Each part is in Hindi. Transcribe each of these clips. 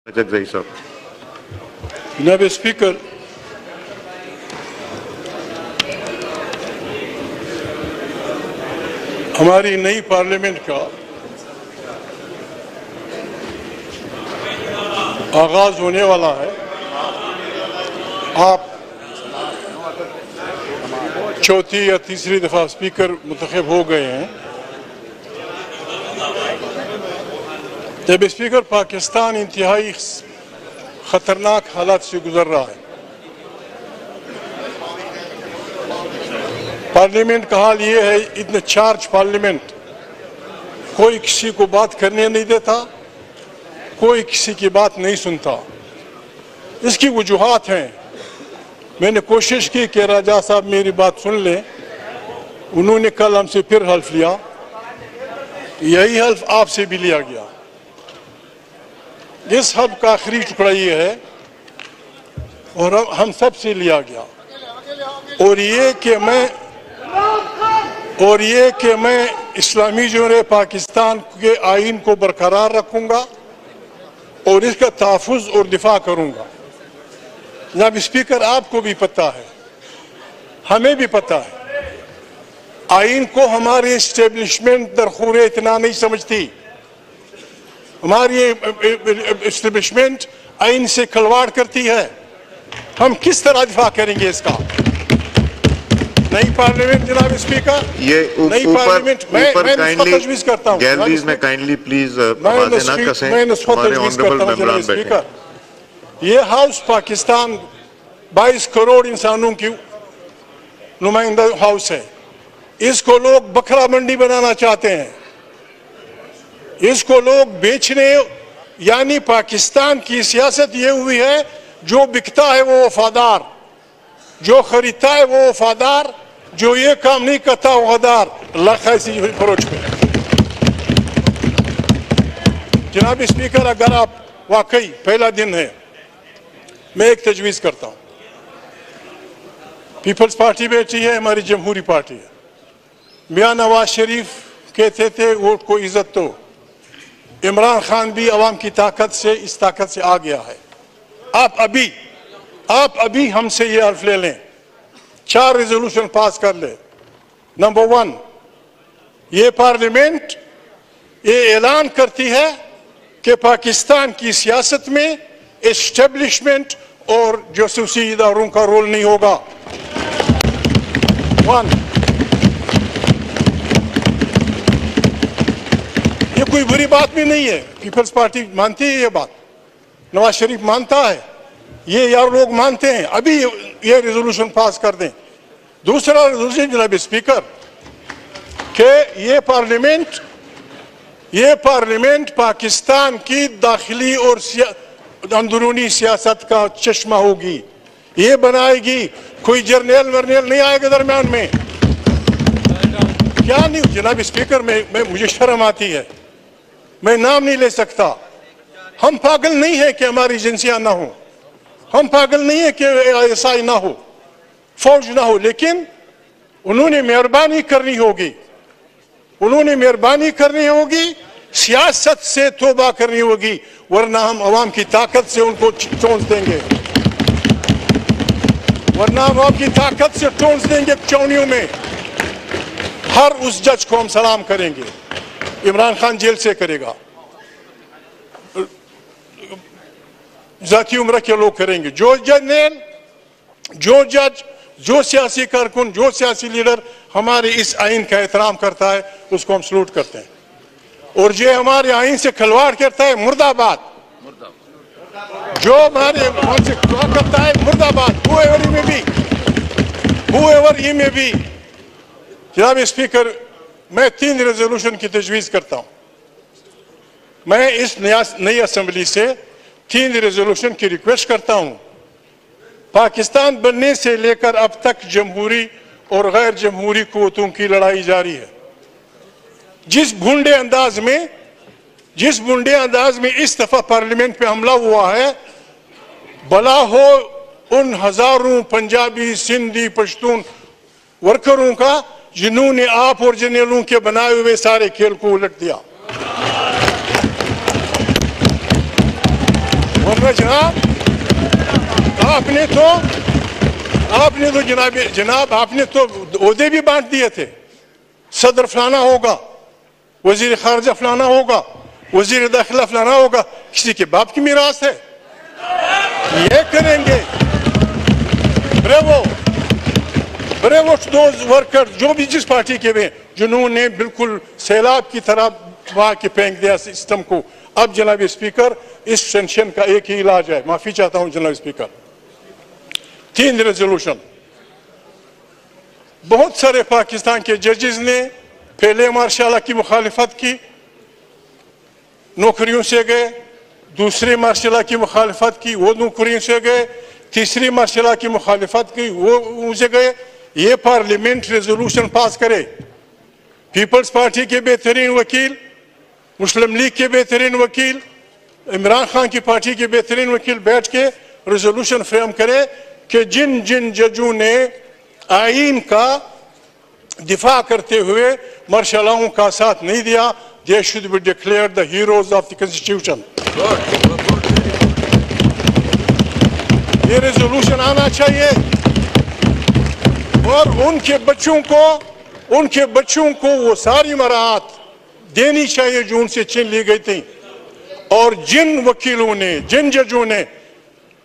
जगदई साहब। जनाब स्पीकर, हमारी नई पार्लियामेंट का आगाज होने वाला है। आप चौथी या तीसरी दफा स्पीकर मुंतखब हो गए हैं। जब स्पीकर पाकिस्तान इंतहाई खतरनाक हालात से गुजर रहा है। पार्लियामेंट का हाल ये है, इतने चार्ज पार्लियामेंट, कोई किसी को बात करने नहीं देता, कोई किसी की बात नहीं सुनता। इसकी वजूहात हैं। मैंने कोशिश की कि राजा साहब मेरी बात सुन लें। उन्होंने कल हमसे फिर हल्फ लिया, यही हल्फ आपसे भी लिया गया। इस हल्फ का आखिरी टुकड़ा ये है और हम सब से लिया गया, और ये कि मैं इस्लामी जोरे पाकिस्तान के आइन को बरकरार रखूंगा और इसका तहफ़्फ़ुज़ और दिफा करूंगा। जनाब स्पीकर, आपको भी पता है, हमें भी पता है, आइन को हमारी इस्टेब्लिशमेंट दरखूरे इतना नहीं समझती। हमारी इस्टेब्लिशमेंट आइन से खिलवाड़ करती है। हम किस तरह दिफा करेंगे इसका? नई पार्लियामेंट जनाब स्पीकर, ये नई पार्लियामेंट, मैं तजवीज़ करता हूँ गैलरीज में काइंडली प्लीज आवाज़ें ना कसें। हमारे ऑनरेबल मेंबरान बैठे हैं। ये हाउस पाकिस्तान 22 करोड़ इंसानों की नुमाइंदा हाउस है। इसको लोग बकरा मंडी बनाना चाहते हैं। इसको लोग बेचने, यानी पाकिस्तान की सियासत ये हुई है, जो बिकता है वो वफादार, जो खरीदता है वो वफादार, जो ये काम नहीं करता वो गद्दार। अल्लाह ऐसी फरोज पे। जनाब स्पीकर, अगर आप वाकई पहला दिन है, मैं एक तजवीज़ करता हूँ। पीपल्स पार्टी बैठी है, हमारी जमहूरी पार्टी है। मियां नवाज शरीफ कहते थे वोट को इज्जत दो। इमरान खान भी अवाम की ताकत से, इस ताकत से आ गया है। आप अभी हमसे ये हल्फ ले लें, 4 रेजोल्यूशन पास कर ले। नंबर 1, ये पार्लियामेंट ये ऐलान करती है कि पाकिस्तान की सियासत में एस्टेब्लिशमेंट और जासूसी इदारों का रोल नहीं होगा। 1, ये कोई बुरी बात भी नहीं है। पीपल्स पार्टी मानती है ये बात, नवाज शरीफ मानता है, ये यार लोग मानते हैं। अभी ये रेजोल्यूशन पास कर दें। दूसरा रेजोल्यूशन जनाब स्पीकर, कि ये पार्लियामेंट पाकिस्तान की दाखिली और अंदरूनी सियासत का चश्मा होगी। ये बनाएगी, कोई जर्नल वर्नल नहीं आएगा दरम्यान में। क्या नहीं जनाब स्पीकर, मुझे शर्म आती है, मैं नाम नहीं ले सकता। हम पागल नहीं है कि हमारी एजेंसियां ना हो, हम पागल नहीं है कि एसआई ना हो, फौज ना हो, लेकिन उन्होंने मेहरबानी करनी होगी, सियासत से तौबा करनी होगी, वरना हम अवाम की ताकत से उनको चोंच देंगे, चौनियों में। हर उस जज को हम सलाम करेंगे। इमरान खान जेल से करेगा, जाती उम्र के लोग करेंगे। जो जज, जो सियासी कारकुन, जो सियासी लीडर हमारे इस आइन का एहतराम करता है, उसको हम सलूट करते हैं। और जो हमारे आइन से खिलवाड़ करता है, मुर्दाबाद। जो हमारे आइन से खिलवाड़ करता है, मुर्दाबाद। whoever he may be। जनाब स्पीकर, मैं 3 रेजोल्यूशन की तजवीज़ करता हूँ। मैं इस नई असेंबली से 3 रेजोल्यूशन की रिक्वेस्ट करता हूँ। पाकिस्तान बनने से लेकर अब तक जमहूरी और गैर जमहूरी कुव्वतों की लड़ाई जारी है। जिस भूंडे अंदाज में इस दफा पार्लियामेंट पे हमला हुआ है, भला हो उन हजारों पंजाबी, सिंधी, पश्तून वर्करों का, जिन्होंने आप और जर्नलों के बनाए हुए सारे खेल को उलट दिया। वरना जनाब आपने तो जनाब आपने तो ओहदे भी बांट दिए थे। सदर फलाना होगा, वजीर खारजा फलाना होगा, वजीर दाखिला फलाना होगा। किसी के बाप की मीरास है, ये करेंगे। ब्रेवो दोज वर्कर जो भी जिस पार्टी के में, जिन्होंने बिल्कुल सैलाब की तरह वहां के फेंक दिया सिस्टम को। अब जनाब स्पीकर, इस टेंशन का एक ही इलाज है। माफी चाहता हूं जनाब स्पीकर, 3 रेजोल्यूशन। बहुत सारे पाकिस्तान के जजेस ने पहले मार्शल की मुखालिफत की, नौकरियों से गए। दूसरे मार्शल की मुखालिफत की, वो नौकरियों से गए। तीसरी मार्शल की मुखालिफत की, वो उनसे गए। ये पार्लियामेंट रेजोल्यूशन पास करे। पीपल्स पार्टी के बेहतरीन वकील, मुस्लिम लीग के बेहतरीन वकील, इमरान खान की पार्टी के बेहतरीन वकील बैठ के रेजोल्यूशन फ्रेम करे कि जिन जिन जजों ने आईन का दिफा करते हुए मार्शलों का साथ नहीं दिया, they should be declared the heroes of the constitution। ये रेजोल्यूशन आना चाहिए और उनके बच्चों को वो सारी मराहत देनी चाहिए जो उनसे छीन ली गई थी। और जिन वकीलों ने, जिन जजों ने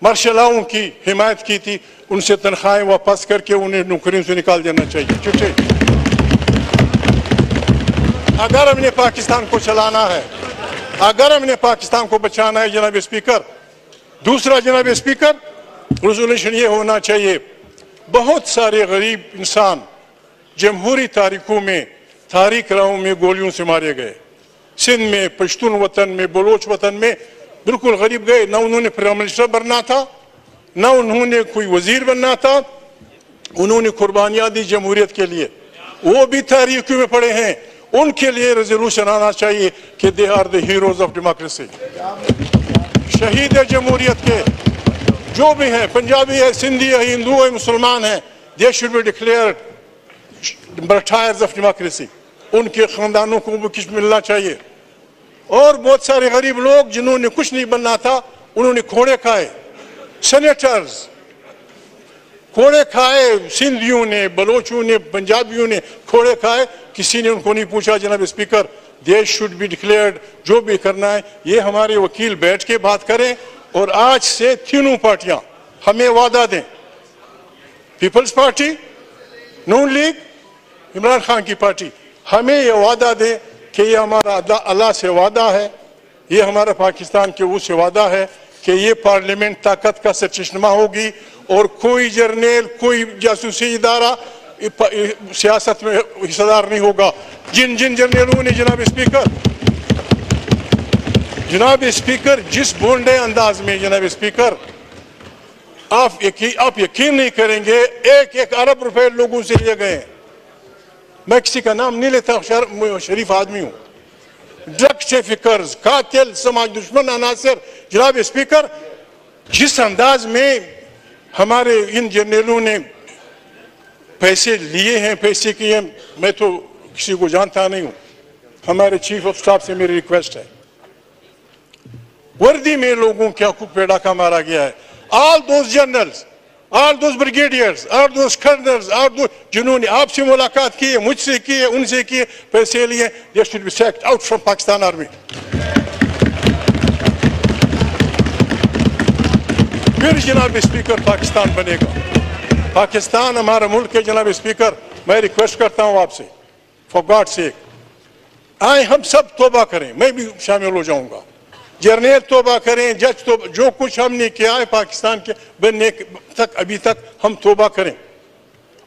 मार्शलों की हिमायत की थी, उनसे तनख्वाहें वापस करके उन्हें नौकरियों से निकाल देना चाहिए। ठीक है, अगर हमने पाकिस्तान को चलाना है, अगर हमने पाकिस्तान को बचाना है जनाब स्पीकर। दूसरा जनाब स्पीकर, रेजोल्यूशन ये होना चाहिए, बहुत सारे गरीब इंसान जमहूरी तारीखों में, तारीख राहों में गोलियों से मारे गए। सिंध में, पश्तून वतन में, बलोच वतन में बिल्कुल गरीब गए। ना उन्होंने प्राइम मिनिस्टर बनना था, ना उन्होंने कोई वजीर बनना था। उन्होंने कुर्बानियां दी जमहूरियत के लिए, वो भी तारीखों में पड़े हैं। उनके लिए रेजोल्यूशन आना चाहिए कि they are the heroes of democracy. शहीद है जमहूरियत के जो भी हैं, पंजाबी है, सिंधी है, हिंदू है, मुसलमान है, they should be declared martyrs of democracy. उनके खानदानों को भी कुछ मिलना चाहिए। और बहुत सारे गरीब लोग जिन्होंने कुछ नहीं बनना था, उन्होंने खोड़े खाए। सेनेटर्स खोड़े खाए, सिंधियों ने, बलोचों ने, पंजाबियों ने खोड़े खाए। किसी ने उनको नहीं पूछा जनाब speaker. They should be declared. जो भी करना है ये हमारे वकील बैठ के बात करें। और आज से तीनों पार्टियां हमें वादा दें, पीपल्स पार्टी, नून लीग, इमरान खान की पार्टी, हमें ये वादा दें कि ये हमारा अल्लाह से वादा है, ये हमारा पाकिस्तान के वो से वादा है कि ये पार्लियामेंट ताकत का सरचश्मा होगी और कोई जर्नल, कोई जासूसी इदारा सियासत में हिस्सेदार नहीं होगा। जिन जिन जर्नलों ने जनाब स्पीकर जिस बोंडे अंदाज में जनाब स्पीकर आप यकीन नहीं करेंगे, 1-1 अरब रुपए लोगों से लिए गए। मैं किसी का नाम नहीं लेता, शरीफ आदमी हूं। ड्रग ट्रैफिकर्स, कातिल, समाज दुश्मन अनासर। जनाब स्पीकर, जिस अंदाज में हमारे इन जर्नलों ने पैसे लिए हैं, पैसे किए, मैं तो किसी को जानता नहीं हूं। हमारे चीफ ऑफ स्टाफ से मेरी रिक्वेस्ट है, वर्दी में लोगों के हकूक पे डाका मारा गया है। All those generals, all those brigadiers, all those colonel's, all those जिन्होंने आपसे मुलाकात की है, मुझसे की है, उनसे की है, पैसे लिए, they should be sacked out from Pakistan army. फिर जनाब स्पीकर पाकिस्तान बनेगा। पाकिस्तान हमारा मुल्क है जनाब स्पीकर। मैं रिक्वेस्ट करता हूं आपसे, फॉर गॉड सेक, आए हम सब तौबा करें। मैं भी शामिल हो जाऊंगा। जर्नल तौबा करें, जज तो जो कुछ हमने किया है पाकिस्तान के बनने तक, अभी तक हम तौबा करें।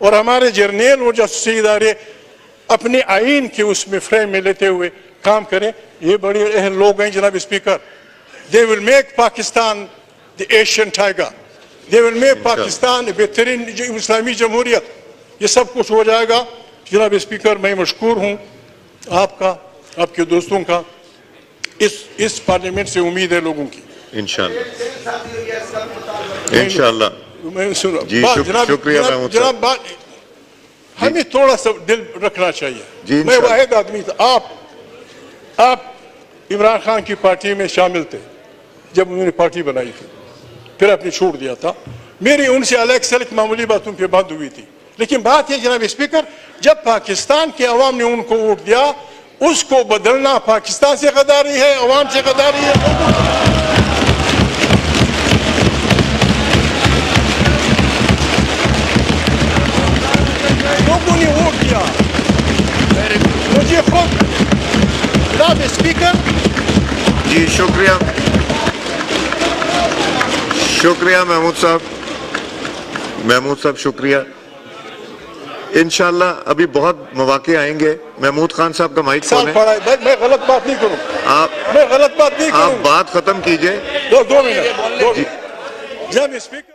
और हमारे जर्नल और जासूसी इदारे अपने आइन के उसमें फ्रेम में लेते हुए काम करें। ये बड़े अहल लोग हैं जनाब speaker. They will make Pakistan the Asian tiger, they will make Pakistan बेहतरीन इस्लामी जमहूरियत। ये सब कुछ हो जाएगा जनाब स्पीकर। मैं मशकूर हूँ आपका, आपके दोस्तों का। इस पार्लियामेंट से उम्मीद है लोगों की, इंशाअल्लाह। जी शुक्रिया जनाब। बात हमें थोड़ा सा दिल रखना चाहिए। मैं वाहिद आदमी था, आप इमरान खान की पार्टी में शामिल थे, जब उन्होंने पार्टी बनाई थी, फिर आपने छोड़ दिया था। मेरी उनसे अलग सलक मामूली बातों पे बंद हुई थी। लेकिन बात यह जनाब स्पीकर, जब पाकिस्तान के अवाम ने उनको वोट दिया, उसको बदलना पाकिस्तान से गद्दारी है, अवाम से गद्दारी है। लोगों ने वोट दिया मुझे खुद। जनाब स्पीकर जी शुक्रिया, शुक्रिया महमूद साहब शुक्रिया। इंशाल्लाह अभी बहुत मौके आएंगे। महमूद खान साहब का माइक कौन है? मैं गलत बात नहीं करूं, मैं गलत बात नहीं करूं। आप बात खत्म कीजिए। 2 मिनट। जब स्पीकर